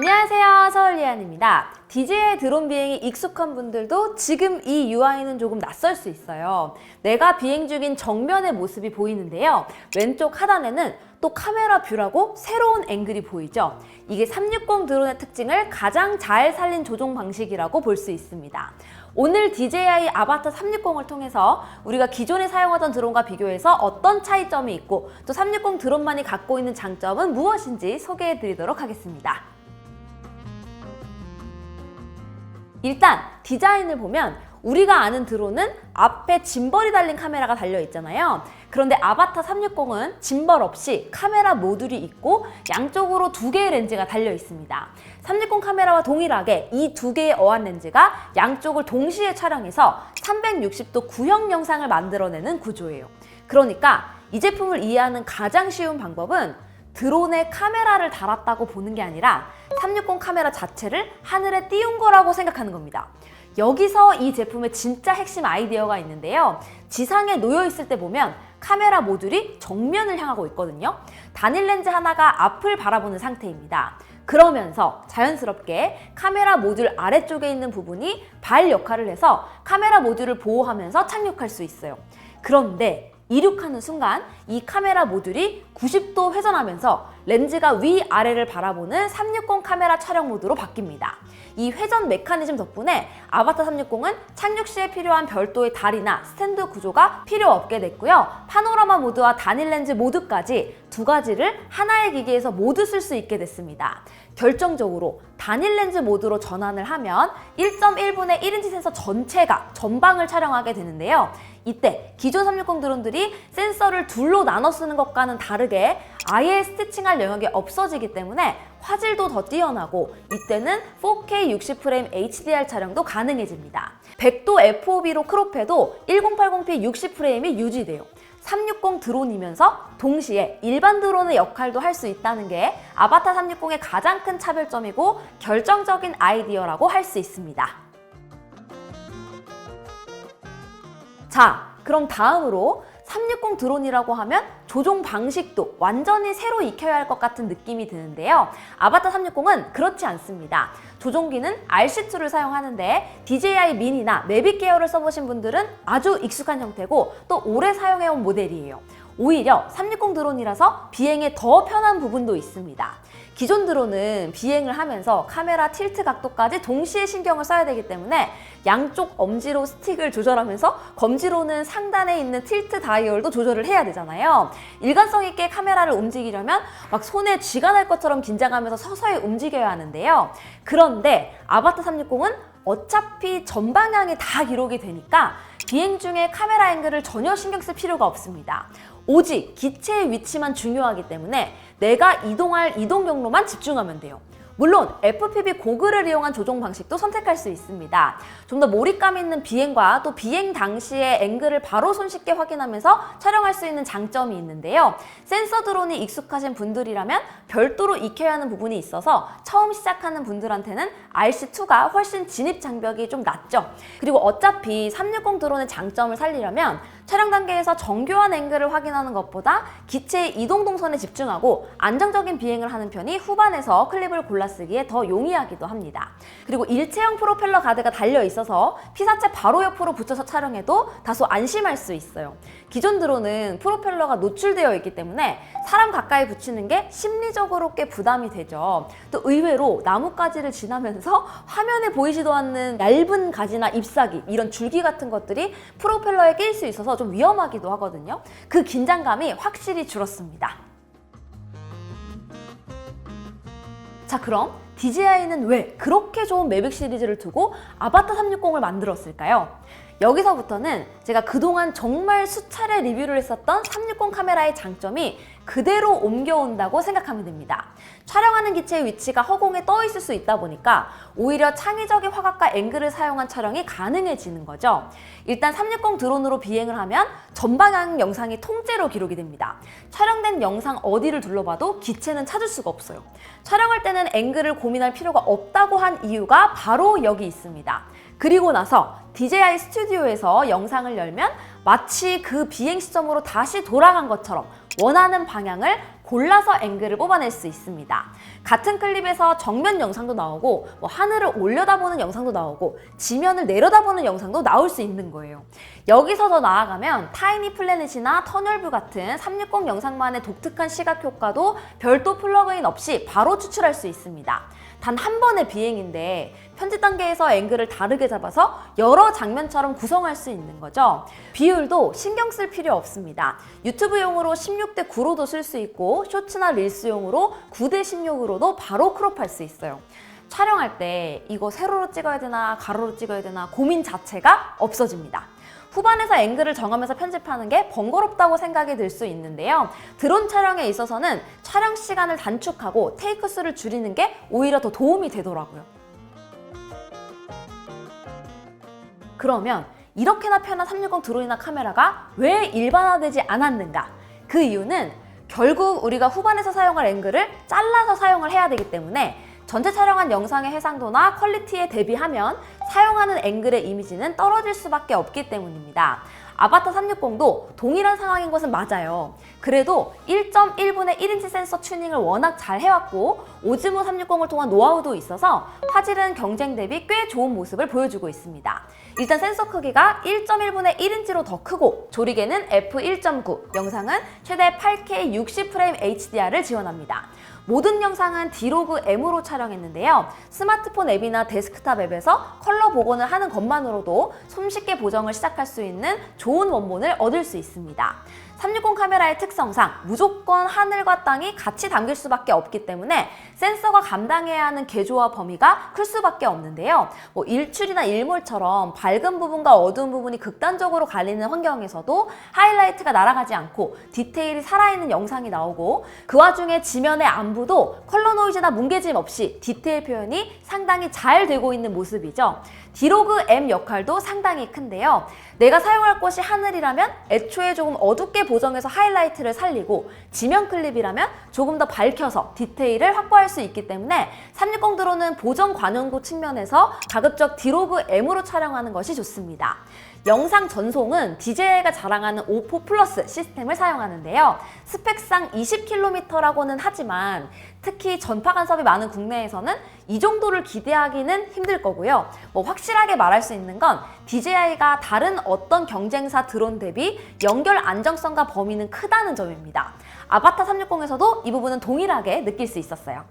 안녕하세요, 서울리안입니다. DJI 드론 비행이 익숙한 분들도 지금 이 UI는 조금 낯설 수 있어요. 내가 비행 중인 정면의 모습이 보이는데요. 왼쪽 하단에는 또 카메라 뷰라고 새로운 앵글이 보이죠. 이게 360 드론의 특징을 가장 잘 살린 조종 방식이라고 볼 수 있습니다. 오늘 DJI 아바타 360을 통해서 우리가 기존에 사용하던 드론과 비교해서 어떤 차이점이 있고 또 360 드론만이 갖고 있는 장점은 무엇인지 소개해 드리도록 하겠습니다. 일단 디자인을 보면 우리가 아는 드론은 앞에 짐벌이 달린 카메라가 달려 있잖아요. 그런데 아바타 360은 짐벌 없이 카메라 모듈이 있고 양쪽으로 두 개의 렌즈가 달려 있습니다. 360 카메라와 동일하게 이 두 개의 어안 렌즈가 양쪽을 동시에 촬영해서 360도 구형 영상을 만들어내는 구조예요. 그러니까 이 제품을 이해하는 가장 쉬운 방법은 드론에 카메라를 달았다고 보는 게 아니라 360 카메라 자체를 하늘에 띄운 거라고 생각하는 겁니다. 여기서 이 제품의 진짜 핵심 아이디어가 있는데요. 지상에 놓여 있을 때 보면 카메라 모듈이 정면을 향하고 있거든요. 단일 렌즈 하나가 앞을 바라보는 상태입니다. 그러면서 자연스럽게 카메라 모듈 아래쪽에 있는 부분이 발 역할을 해서 카메라 모듈을 보호하면서 착륙할 수 있어요. 그런데 이륙하는 순간 이 카메라 모듈이 90도 회전하면서 렌즈가 위아래를 바라보는 360 카메라 촬영 모드로 바뀝니다. 이 회전 메커니즘 덕분에 아바타 360은 착륙 시에 필요한 별도의 다리나 스탠드 구조가 필요 없게 됐고요. 파노라마 모드와 단일 렌즈 모드까지 두 가지를 하나의 기기에서 모두 쓸 수 있게 됐습니다. 결정적으로 단일 렌즈 모드로 전환을 하면 1.1분의 1인치 센서 전체가 전방을 촬영하게 되는데요. 이때 기존 360 드론들이 센서를 둘로 나눠 쓰는 것과는 다르게 아예 스티칭할 영역이 없어지기 때문에 화질도 더 뛰어나고 이때는 4K 60프레임 HDR 촬영도 가능해집니다. 100도 FOV로 크롭해도 1080p 60프레임이 유지돼요. 360 드론이면서 동시에 일반 드론의 역할도 할 수 있다는 게 아바타 360의 가장 큰 차별점이고 결정적인 아이디어라고 할 수 있습니다. 자, 그럼 다음으로 360 드론이라고 하면 조종 방식도 완전히 새로 익혀야 할 것 같은 느낌이 드는데요. 아바타 360은 그렇지 않습니다. 조종기는 RC2를 사용하는데 DJI 미니나 매빅 계열을 써보신 분들은 아주 익숙한 형태고 또 오래 사용해온 모델이에요. 오히려 360 드론이라서 비행에 더 편한 부분도 있습니다. 기존 드론은 비행을 하면서 카메라 틸트 각도까지 동시에 신경을 써야 되기 때문에 양쪽 엄지로 스틱을 조절하면서 검지로는 상단에 있는 틸트 다이얼도 조절을 해야 되잖아요. 일관성 있게 카메라를 움직이려면 막 손에 쥐가 날 것처럼 긴장하면서 서서히 움직여야 하는데요. 그런데 아바타 360은 어차피 전방향이 다 기록이 되니까 비행 중에 카메라 앵글을 전혀 신경 쓸 필요가 없습니다. 오직 기체의 위치만 중요하기 때문에 내가 이동할 이동 경로만 집중하면 돼요. 물론 FPV 고글을 이용한 조종 방식도 선택할 수 있습니다. 좀 더 몰입감 있는 비행과 또 비행 당시의 앵글을 바로 손쉽게 확인하면서 촬영할 수 있는 장점이 있는데요. 센서 드론이 익숙하신 분들이라면 별도로 익혀야 하는 부분이 있어서 처음 시작하는 분들한테는 RC2가 훨씬 진입 장벽이 좀 낮죠. 그리고 어차피 360 드론의 장점을 살리려면 촬영 단계에서 정교한 앵글을 확인하는 것보다 기체의 이동 동선에 집중하고 안정적인 비행을 하는 편이 후반에서 클립을 골라 쓰기에 더 용이하기도 합니다. 그리고 일체형 프로펠러 가드가 달려 있어서 피사체 바로 옆으로 붙여서 촬영해도 다소 안심할 수 있어요. 기존 드론은 프로펠러가 노출되어 있기 때문에 사람 가까이 붙이는 게 심리적으로 꽤 부담이 되죠. 또 의외로 나뭇가지를 지나면서 화면에 보이지도 않는 얇은 가지나 잎사귀, 이런 줄기 같은 것들이 프로펠러에 낄 수 있어서 좀 위험하기도 하거든요. 그 긴장감이 확실히 줄었습니다. 자, 그럼 DJI는 왜 그렇게 좋은 매빅 시리즈를 두고 아바타 360을 만들었을까요? 여기서부터는 제가 그동안 정말 수차례 리뷰를 했었던 360 카메라의 장점이 그대로 옮겨온다고 생각하면 됩니다. 촬영하는 기체의 위치가 허공에 떠 있을 수 있다 보니까 오히려 창의적인 화각과 앵글을 사용한 촬영이 가능해지는 거죠. 일단 360 드론으로 비행을 하면 전방향 영상이 통째로 기록이 됩니다. 촬영된 영상 어디를 둘러봐도 기체는 찾을 수가 없어요. 촬영할 때는 앵글을 고민할 필요가 없다고 한 이유가 바로 여기 있습니다. 그리고 나서 DJI 스튜디오에서 영상을 열면 마치 그 비행 시점으로 다시 돌아간 것처럼 원하는 방향을 골라서 앵글을 뽑아낼 수 있습니다. 같은 클립에서 정면 영상도 나오고 하늘을 올려다보는 영상도 나오고 지면을 내려다보는 영상도 나올 수 있는 거예요. 여기서 더 나아가면 타이니 플래닛이나 터널뷰 같은 360 영상만의 독특한 시각 효과도 별도 플러그인 없이 바로 추출할 수 있습니다. 단 한 번의 비행인데 편집 단계에서 앵글을 다르게 잡아서 여러 장면처럼 구성할 수 있는 거죠. 비율도 신경 쓸 필요 없습니다. 유튜브용으로 16대 9로도 쓸 수 있고 쇼츠나 릴스용으로 9대 16으로도 바로 크롭할 수 있어요. 촬영할 때 이거 세로로 찍어야 되나 가로로 찍어야 되나 고민 자체가 없어집니다. 후반에서 앵글을 정하면서 편집하는 게 번거롭다고 생각이 들 수 있는데요. 드론 촬영에 있어서는 촬영 시간을 단축하고 테이크 수를 줄이는 게 오히려 더 도움이 되더라고요. 그러면 이렇게나 편한 360 드론이나 카메라가 왜 일반화되지 않았는가? 그 이유는 결국 우리가 후반에서 사용할 앵글을 잘라서 사용을 해야 되기 때문에 전체 촬영한 영상의 해상도나 퀄리티에 대비하면 사용하는 앵글의 이미지는 떨어질 수밖에 없기 때문입니다. 아바타 360도 동일한 상황인 것은 맞아요. 그래도 1.1분의 1인치 센서 튜닝을 워낙 잘 해왔고 오즈모 360을 통한 노하우도 있어서 화질은 경쟁 대비 꽤 좋은 모습을 보여주고 있습니다. 일단 센서 크기가 1.1분의 1인치로 더 크고 조리개는 f1.9, 영상은 최대 8K 60프레임 HDR을 지원합니다. 모든 영상은 디로그 M으로 촬영했는데요. 스마트폰 앱이나 데스크탑 앱에서 컬러 복원을 하는 것만으로도 손쉽게 보정을 시작할 수 있는 좋은 원본을 얻을 수 있습니다. 360 카메라의 특성상 무조건 하늘과 땅이 같이 담길 수밖에 없기 때문에 센서가 감당해야 하는 개조와 범위가 클 수밖에 없는데요. 일출이나 일몰처럼 밝은 부분과 어두운 부분이 극단적으로 갈리는 환경에서도 하이라이트가 날아가지 않고 디테일이 살아있는 영상이 나오고 그 와중에 지면의 안부도 컬러 노이즈나 뭉개짐 없이 디테일 표현이 상당히 잘 되고 있는 모습이죠. 디로그 M 역할도 상당히 큰데요. 내가 사용할 곳이 하늘이라면 애초에 조금 어둡게 보정해서 하이라이트를 살리고 지면 클립이라면 조금 더 밝혀서 디테일을 확보할 수 있기 때문에 360 드론은 보정 관용도 측면에서 가급적 디로그 M으로 촬영하는 것이 좋습니다. 영상 전송은 DJI가 자랑하는 O4 플러스 시스템을 사용하는데요. 스펙상 20km라고는 하지만 특히 전파 간섭이 많은 국내에서는 이 정도를 기대하기는 힘들 거고요. 확실하게 말할 수 있는 건 DJI가 다른 어떤 경쟁사 드론 대비 연결 안정성과 범위는 크다는 점입니다. 아바타 360에서도 이 부분은 동일하게 느낄 수 있었어요.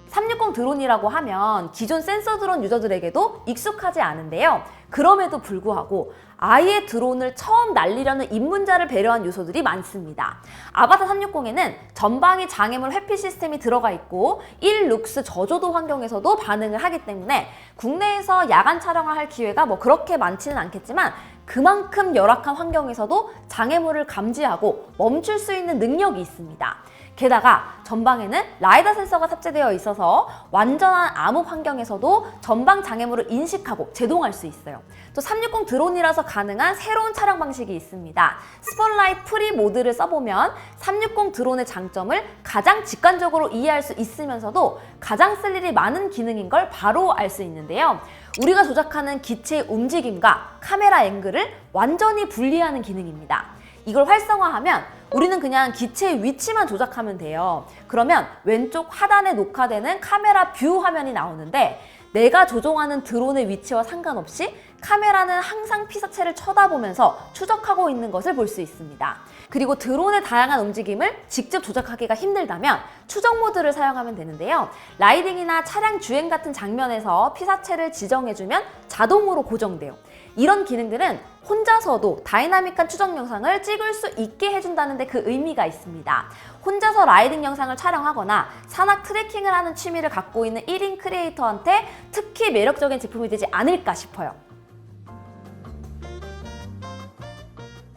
360 드론이라고 하면 기존 센서 드론 유저들에게도 익숙하지 않은데요. 그럼에도 불구하고 아예 드론을 처음 날리려는 입문자를 배려한 요소들이 많습니다. 아바타 360에는 전방위 장애물 회피 시스템이 들어가 있고 1룩스 저조도 환경에서도 반응을 하기 때문에 국내에서 야간 촬영을 할 기회가 그렇게 많지는 않겠지만 그만큼 열악한 환경에서도 장애물을 감지하고 멈출 수 있는 능력이 있습니다. 게다가 전방에는 라이다 센서가 탑재되어 있어서 완전한 암흑 환경에서도 전방 장애물을 인식하고 제동할 수 있어요. 또 360 드론이라서 가능한 새로운 촬영 방식이 있습니다. 스포트라이트 프리 모드를 써보면 360 드론의 장점을 가장 직관적으로 이해할 수 있으면서도 가장 쓸 일이 많은 기능인 걸 바로 알 수 있는데요. 우리가 조작하는 기체의 움직임과 카메라 앵글을 완전히 분리하는 기능입니다. 이걸 활성화하면 우리는 그냥 기체의 위치만 조작하면 돼요. 그러면 왼쪽 하단에 녹화되는 카메라 뷰 화면이 나오는데 내가 조종하는 드론의 위치와 상관없이 카메라는 항상 피사체를 쳐다보면서 추적하고 있는 것을 볼 수 있습니다. 그리고 드론의 다양한 움직임을 직접 조작하기가 힘들다면 추적 모드를 사용하면 되는데요. 라이딩이나 차량 주행 같은 장면에서 피사체를 지정해주면 자동으로 고정돼요. 이런 기능들은 혼자서도 다이나믹한 추적 영상을 찍을 수 있게 해준다는 데 그 의미가 있습니다. 혼자서 라이딩 영상을 촬영하거나 산악 트레킹을 하는 취미를 갖고 있는 1인 크리에이터한테 특히 매력적인 제품이 되지 않을까 싶어요.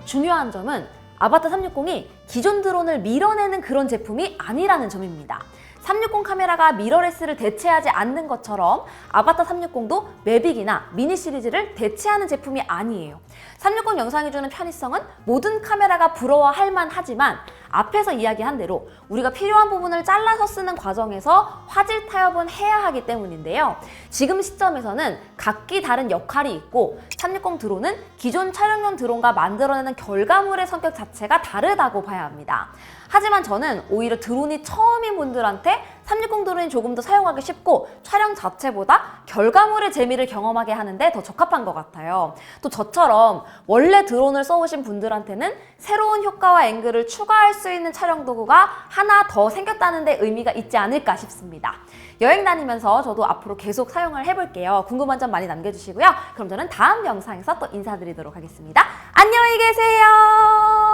중요한 점은 아바타 360이 기존 드론을 밀어내는 그런 제품이 아니라는 점입니다. 360 카메라가 미러레스를 대체하지 않는 것처럼 아바타 360도 매빅이나 미니 시리즈를 대체하는 제품이 아니에요. 360 영상이 주는 편의성은 모든 카메라가 부러워할 만하지만 앞에서 이야기한 대로 우리가 필요한 부분을 잘라서 쓰는 과정에서 화질 타협은 해야 하기 때문인데요. 지금 시점에서는 각기 다른 역할이 있고 360 드론은 기존 촬영용 드론과 만들어내는 결과물의 성격 자체가 다르다고 봐야 합니다. 하지만 저는 오히려 드론이 처음인 분들한테 360 드론이 조금 더 사용하기 쉽고 촬영 자체보다 결과물의 재미를 경험하게 하는데 더 적합한 것 같아요. 또 저처럼 원래 드론을 써오신 분들한테는 새로운 효과와 앵글을 추가할 수 있는 촬영 도구가 하나 더 생겼다는 데 의미가 있지 않을까 싶습니다. 여행 다니면서 저도 앞으로 계속 사용을 해볼게요. 궁금한 점 많이 남겨주시고요. 그럼 저는 다음 영상에서 또 인사드리도록 하겠습니다. 안녕히 계세요.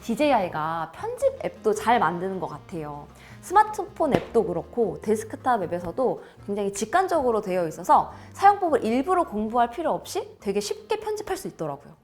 DJI가 편집 앱도 잘 만드는 것 같아요. 스마트폰 앱도 그렇고 데스크탑 앱에서도 굉장히 직관적으로 되어 있어서 사용법을 일부러 공부할 필요 없이 되게 쉽게 편집할 수 있더라고요.